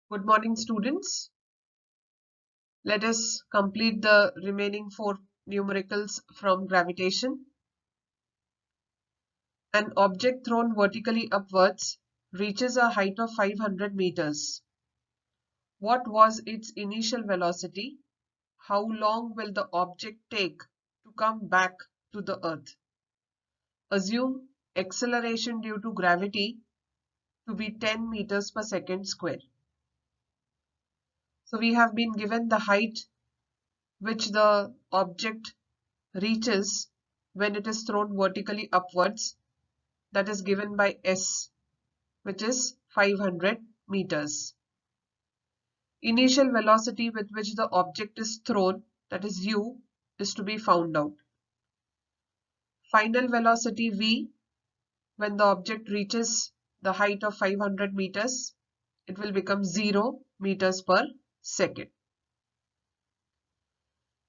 Good morning, students. Let us complete the remaining 4 numericals from gravitation. An object thrown vertically upwards reaches a height of 500 meters. What was its initial velocity? How long will the object take to come back to the earth? Assume acceleration due to gravity to be 10 meters per second square. So we have been given the height which the object reaches when it is thrown vertically upwards, that is given by S, which is 500 meters. Initial velocity with which the object is thrown, that is U, is to be found out. Final velocity V, when the object reaches the height of 500 meters, it will become 0 meters per second.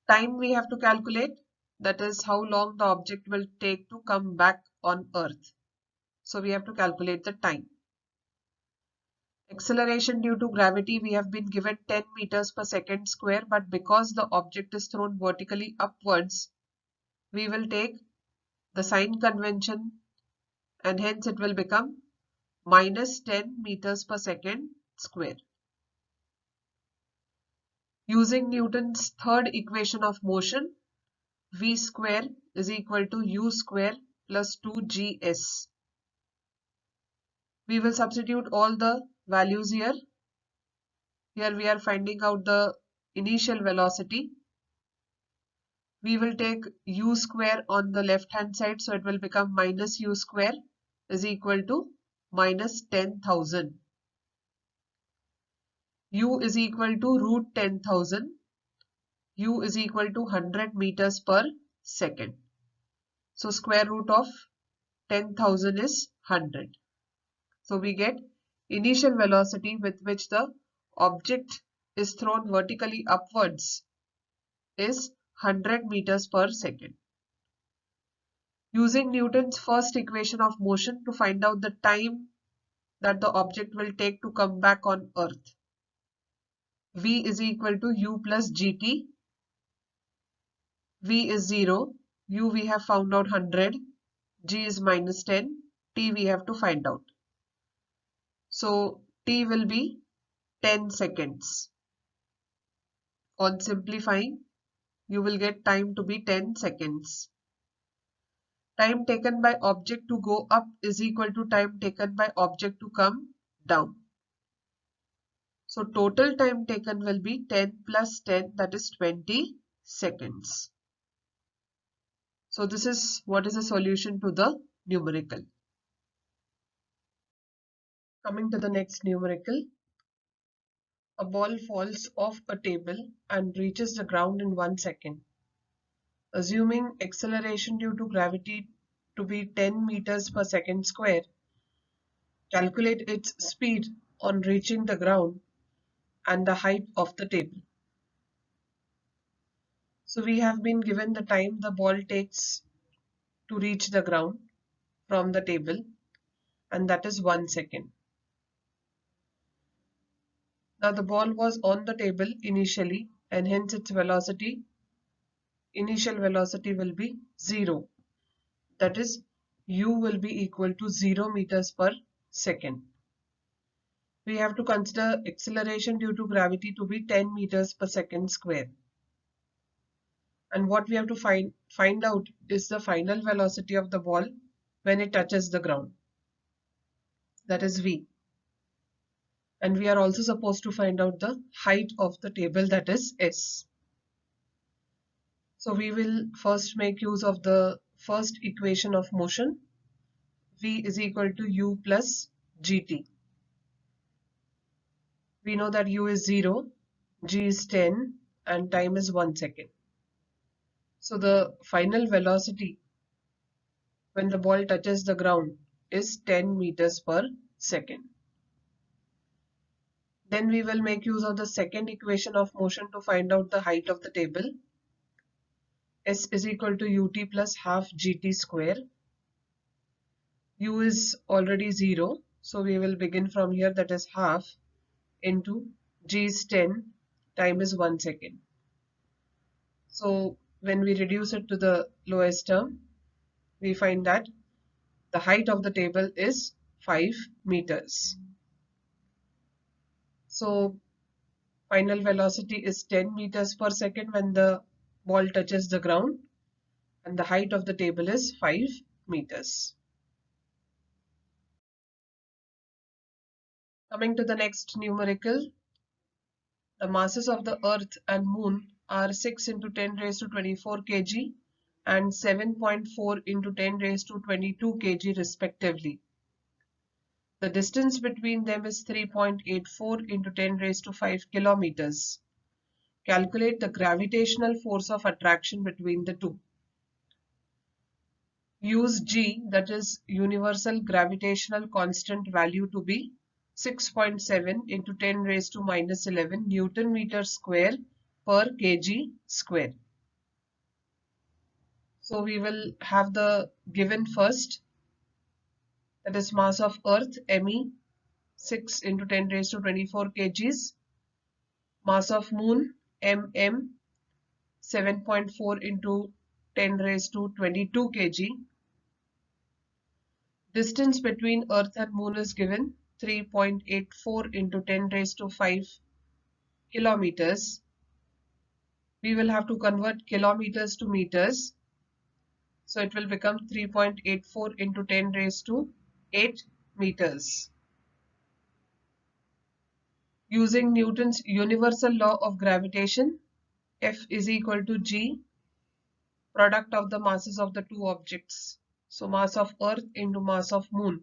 Time we have to calculate, that is how long the object will take to come back on Earth. So we have to calculate the time. Acceleration due to gravity, we have been given 10 meters per second square, but because the object is thrown vertically upwards, we will take the sign convention and hence it will become minus 10 meters per second square. Using Newton's third equation of motion, v square is equal to u square plus 2gs. We will substitute all the values here. Here we are finding out the initial velocity. We will take u square on the left hand side, so it will become minus u square is equal to minus 10,000. U is equal to root 10,000. U is equal to 100 meters per second. So square root of 10,000 is 100. So we get initial velocity with which the object is thrown vertically upwards is 100 meters per second. Using Newton's first equation of motion to find out the time that the object will take to come back on Earth. V is equal to U plus GT. V is 0. U we have found out 100. G is minus 10. T we have to find out. So T will be 10 seconds. On simplifying, you will get time to be 10 seconds. Time taken by object to go up is equal to time taken by object to come down. So total time taken will be 10 plus 10, that is 20 seconds. So this is what is the solution to the numerical. Coming to the next numerical. A ball falls off a table and reaches the ground in 1 second. Assuming acceleration due to gravity to be 10 meters per second square, calculate its speed on reaching the ground and the height of the table. So we have been given the time the ball takes to reach the ground from the table, and that is 1 second. Now the ball was on the table initially, and hence its initial velocity will be 0. That is, u will be equal to 0 meters per second. We have to consider acceleration due to gravity to be 10 meters per second square. And what we have to find out is the final velocity of the ball when it touches the ground. That is v. And we are also supposed to find out the height of the table, that is s. So we will first make use of the first equation of motion. V is equal to u plus gt. We know that u is 0, g is 10, and time is 1 second. So the final velocity when the ball touches the ground is 10 meters per second. Then we will make use of the second equation of motion to find out the height of the table. S is equal to ut plus half gt square. U is already 0, so we will begin from here, that is half. into g is 10, time is 1 second. So when we reduce it to the lowest term, we find that the height of the table is 5 meters. So final velocity is 10 meters per second when the ball touches the ground, and the height of the table is 5 meters. Coming to the next numerical, the masses of the Earth and Moon are 6 into 10 raised to 24 kg and 7.4 into 10 raised to 22 kg respectively. The distance between them is 3.84 into 10 raised to 5 kilometers. Calculate the gravitational force of attraction between the two. Use G, that is universal gravitational constant value, to be 6.7 into 10 raised to minus 11 Newton meter square per kg square. So we will have the given first, that is mass of Earth Me 6 into 10 raised to 24 kgs, mass of Moon MM 7.4 into 10 raised to 22 kg. Distance between Earth and Moon is given 3.84 into 10 raised to 5 kilometers. We will have to convert kilometers to meters. So it will become 3.84 into 10 raised to 8 meters. Using Newton's universal law of gravitation, F is equal to G, product of the masses of the two objects. So mass of Earth into mass of Moon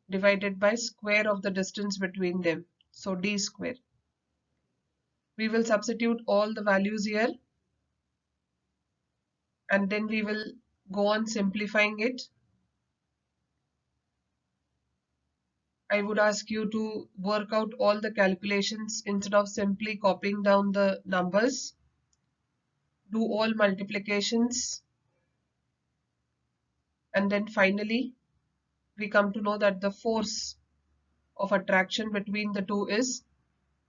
divided by square of the distance between them. So d square. We will substitute all the values here and then we will go on simplifying it. I would ask you to work out all the calculations instead of simply copying down the numbers. Do all multiplications, and then finally we come to know that the force of attraction between the two is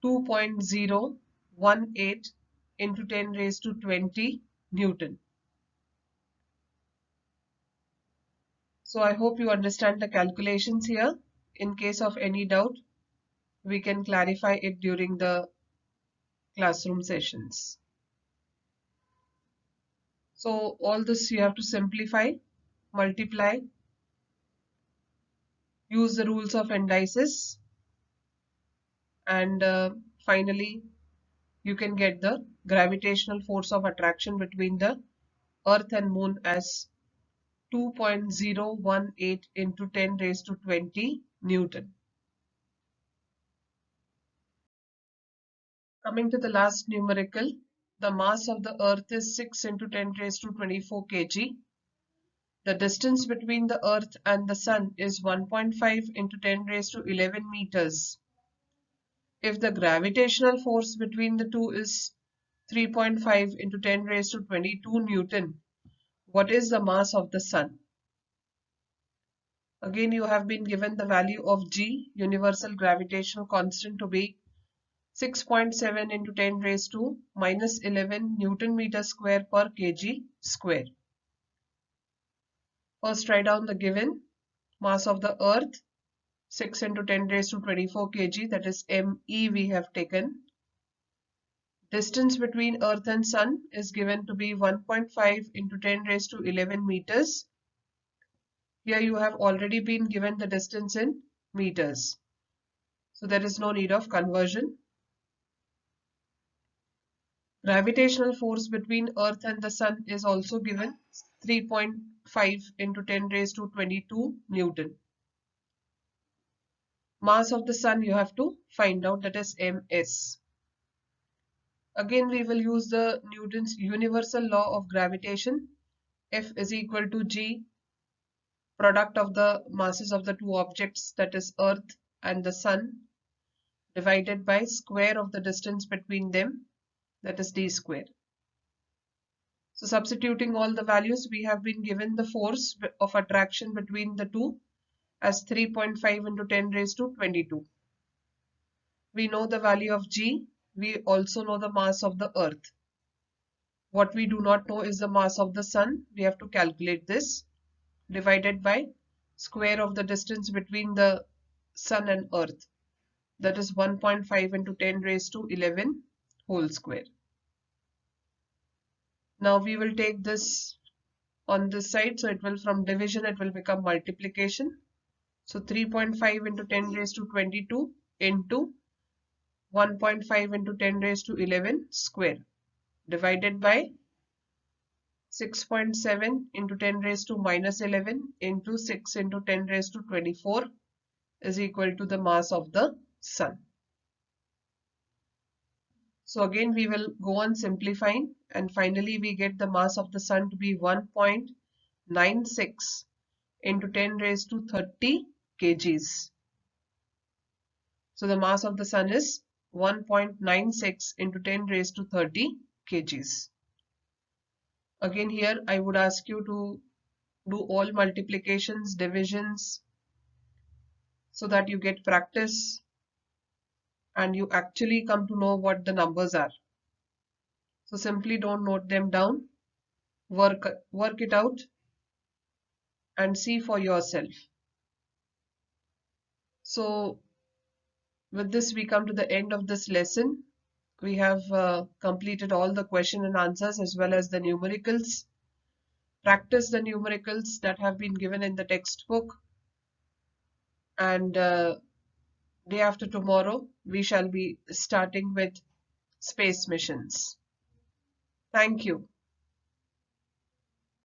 2.018 into 10 raised to 20 Newton. So I hope you understand the calculations here. In case of any doubt, we can clarify it during the classroom sessions. So all this you have to simplify, multiply, use the rules of indices, and finally you can get the gravitational force of attraction between the Earth and Moon as 2.018 into 10 raised to 20 Newton. Coming to the last numerical, the mass of the Earth is 6 into 10 raised to 24 kg. The distance between the Earth and the Sun is 1.5 into 10 raised to 11 meters. If the gravitational force between the two is 3.5 into 10 raised to 22 Newton, what is the mass of the Sun? Again, you have been given the value of G, universal gravitational constant, to be 6.7 into 10 raised to minus 11 Newton meter square per kg square. First write down the given mass of the Earth, 6 into 10 raised to 24 kg, that is ME we have taken. Distance between Earth and Sun is given to be 1.5 into 10 raised to 11 meters. Here you have already been given the distance in meters, so there is no need of conversion. Gravitational force between Earth and the Sun is also given, 3.5 into 10 raised to 22 Newton. Mass of the Sun you have to find out, that is ms. Again we will use the Newton's universal law of gravitation. F is equal to G, product of the masses of the two objects, that is Earth and the Sun, divided by square of the distance between them, that is d square. So substituting all the values, we have been given the force of attraction between the two as 3.5 into 10 raised to 22. We know the value of G. We also know the mass of the Earth. What we do not know is the mass of the Sun. We have to calculate this, divided by square of the distance between the Sun and Earth. That is 1.5 into 10 raised to 11 whole square. Now we will take this on this side, so it will, from division it will become multiplication. So 3.5 into 10 raised to 22 into 1.5 into 10 raised to 11 square, divided by 6.7 into 10 raised to minus 11 into 6 into 10 raised to 24 is equal to the mass of the Sun. So again we will go on simplifying, and finally we get the mass of the Sun to be 1.96 into 10 raised to 30 kgs. So the mass of the Sun is 1.96 into 10 raised to 30 kgs. Again here I would ask you to do all multiplications, divisions, so that you get practice and you actually come to know what the numbers are. So simply don't note them down, work it out and see for yourself. So with this we come to the end of this lesson. We have completed all the question and answers as well as the numericals. Practice the numericals that have been given in the textbook, and day after tomorrow we shall be starting with space missions. Thank you.